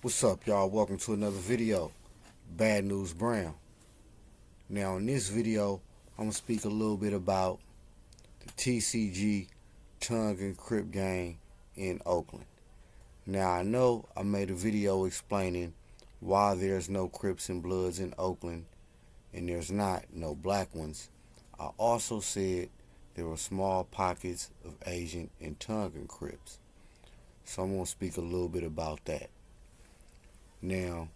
What's up, y'all? Welcome to another video. BadNewsBrown. Now, in this video, I'm gonna speak a little bit about the TCG Tongan Crip gang in Oakland. Now, I know I made a video explaining why there's no Crips and Bloods in Oakland and there's not no black ones. I also said there were small pockets of Asian and Tongan Crips. So I'm gonna speak a little bit about that. Now,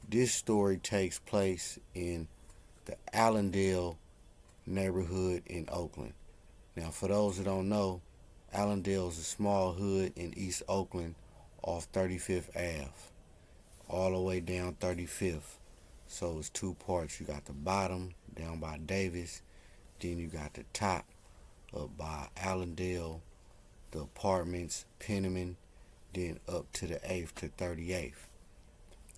this story takes place in the Allendale neighborhood in Oakland. Now, for those that don't know, Allendale is a small hood in East Oakland off 35th Ave, all the way down 35th. So it's two parts. You got the bottom down by Davis, then you got the top up by Allendale, the apartments, Penniman, then up to the 8th to 38th.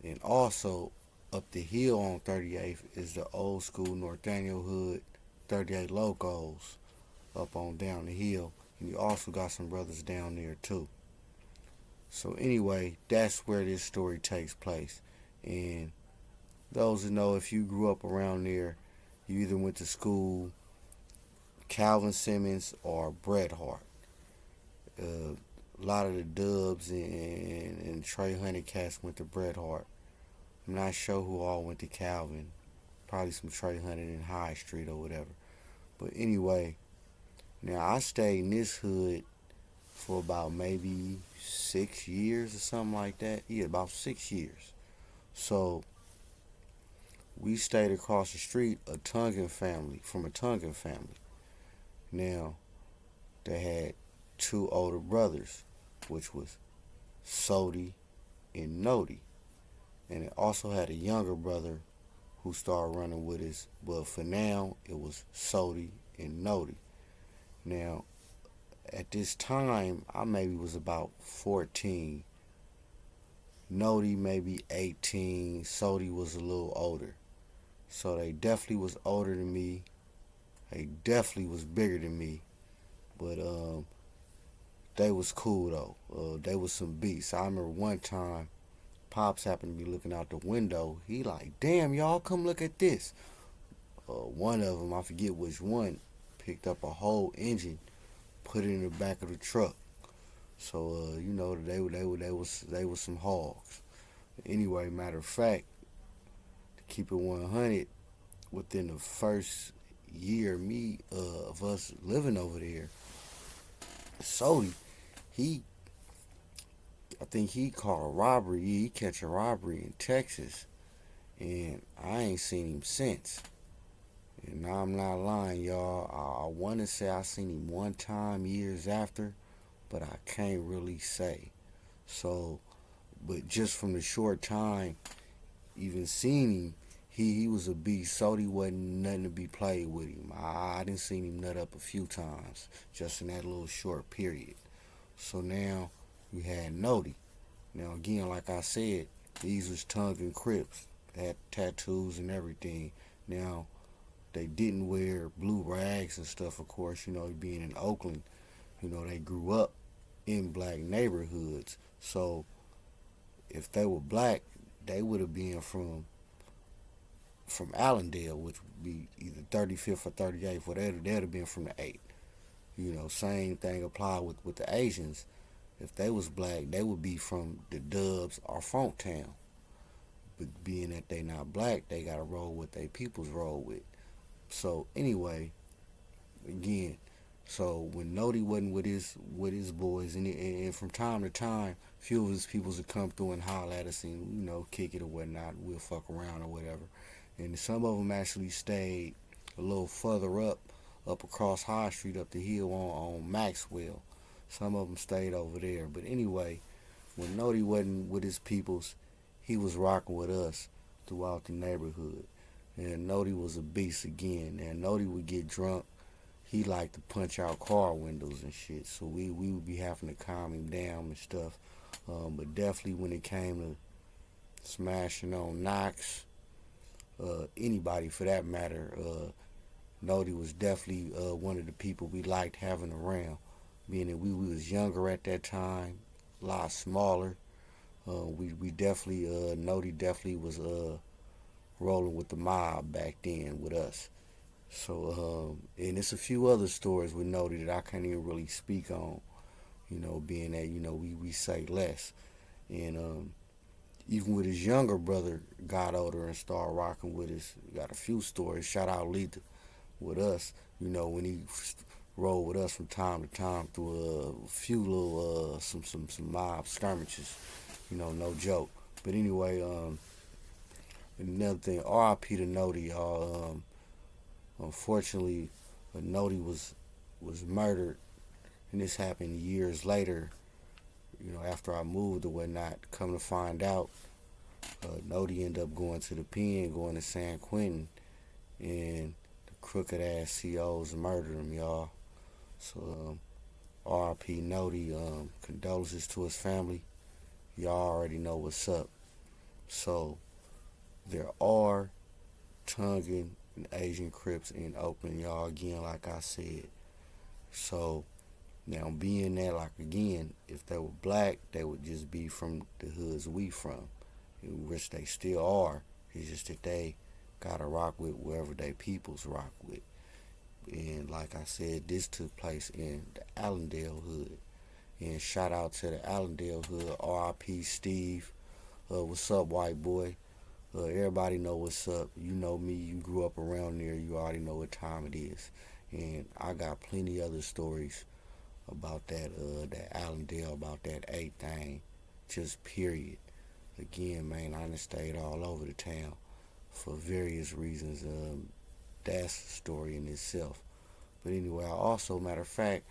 And also, up the hill on 38th is the old school Nathaniel Hood 38 locos up on down the hill. And you also got some brothers down there too. So anyway, that's where this story takes place. And those that know, if you grew up around there, you either went to school Calvin Simmons or Bret Hart. A lot of the Dubs and Trey Honey cats went to Bret Hart. I'm not sure who all went to Calvin. Probably some Trey Honey in High Street or whatever. But anyway, now I stayed in this hood for about maybe 6 years or something like that. Yeah, about 6 years. So we stayed across the street from a Tongan family. Now, they had two older brothers, which was Sodi and Nodi. And it also had a younger brother who started running with us. But for now, it was Sodi and Nodi. Now, at this time, I maybe was about 14. Nodi maybe 18. Sodi was a little older. So they definitely was older than me. They definitely was bigger than me. But they was cool though. They was some beasts. I remember one time Pops happened to be looking out the window. He like, damn, y'all, come look at this. One of them, I forget which one, picked up a whole engine, put it in the back of the truck. So they was some hogs. Anyway, matter of fact, to keep it 100, within the first year of us living over there, Sodi, I think he caught a robbery. He catch a robbery in Texas, and I ain't seen him since. And now I'm not lying, y'all. I want to say I seen him one time years after, but I can't really say. So, but just from the short time even seeing him, he was a beast. Sodi wasn't nothing to be played with him. I didn't see him nut up a few times just in that little short period. So now we had Nodi. Now again, like I said, these was Tongan Crips. They had tattoos and everything. Now, they didn't wear blue rags and stuff, of course, being in Oakland. They grew up in black neighborhoods. So if they were black, they would have been from Allendale, which would be either 35th or 38th, or they'd have been from the 8th. Same thing apply with the Asians. If they was black, they would be from the Dubs or Funktown. But being that they not black, they gotta roll with they peoples roll with. So anyway, again, so when Nodi wasn't with his boys, and from time to time, a few of his peoples would come through and holler at us and kick it or whatnot. We'll fuck around or whatever. And some of them actually stayed a little further up across High Street, up the hill on Maxwell. Some of them stayed over there. But anyway, when Nodi wasn't with his peoples, he was rocking with us throughout the neighborhood. And Nodi was a beast again. And Nodi would get drunk. He liked to punch out car windows and shit. So we would be having to calm him down and stuff. But definitely when it came to smashing on knocks, anybody for that matter, Nodi was definitely one of the people we liked having around. Being that we was younger at that time, a lot smaller. We definitely Nodi definitely was rolling with the mob back then with us. So and it's a few other stories with Nodi that I can't even really speak on. Being that we say less, and even with his younger brother got older and started rocking with us. Got a few stories. Shout out Lita with us. When he rolled with us from time to time through a few little some mob skirmishes. No joke. But anyway, another thing, R.I.P to Nodi, y'all. Unfortunately, Nodi was murdered, and this happened years later. After I moved or whatnot. Come to find out, Nodi ended up going to the pen, going to San Quentin, and the crooked ass COs murdered him, y'all. So R.I.P Nodi, condolences to his family. Y'all already know what's up. So there are Tongan and Asian Crips in Oakland, y'all. Again, like I said. So now being that, like again, if they were black, they would just be from the hoods we from, which they still are. It's just that they gotta rock with wherever they peoples rock with. And like I said, this took place in the Allendale Hood. And shout out to the Allendale Hood, R.I.P. Steve. What's up, white boy? Everybody know what's up. You know me. You grew up around there. You already know what time it is. And I got plenty other stories about that Allendale, about that eight thing. Just period. Again, man, I done stayed all over the town for various reasons. That's a story in itself. But anyway, I also, matter of fact,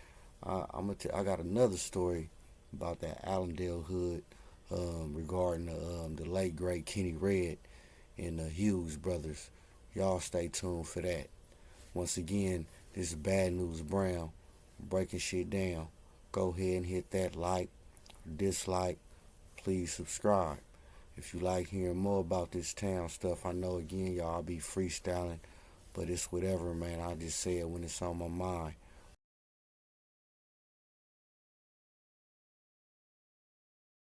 I got another story about that Allendale Hood regarding the late great Kenny Red and the Hughes brothers. Y'all stay tuned for that. Once again, this is Bad News Brown breaking shit down. Go ahead and hit that like, dislike, please subscribe. If you like hearing more about this town stuff, I know again y'all be freestyling, but it's whatever, man. I just say it when it's on my mind.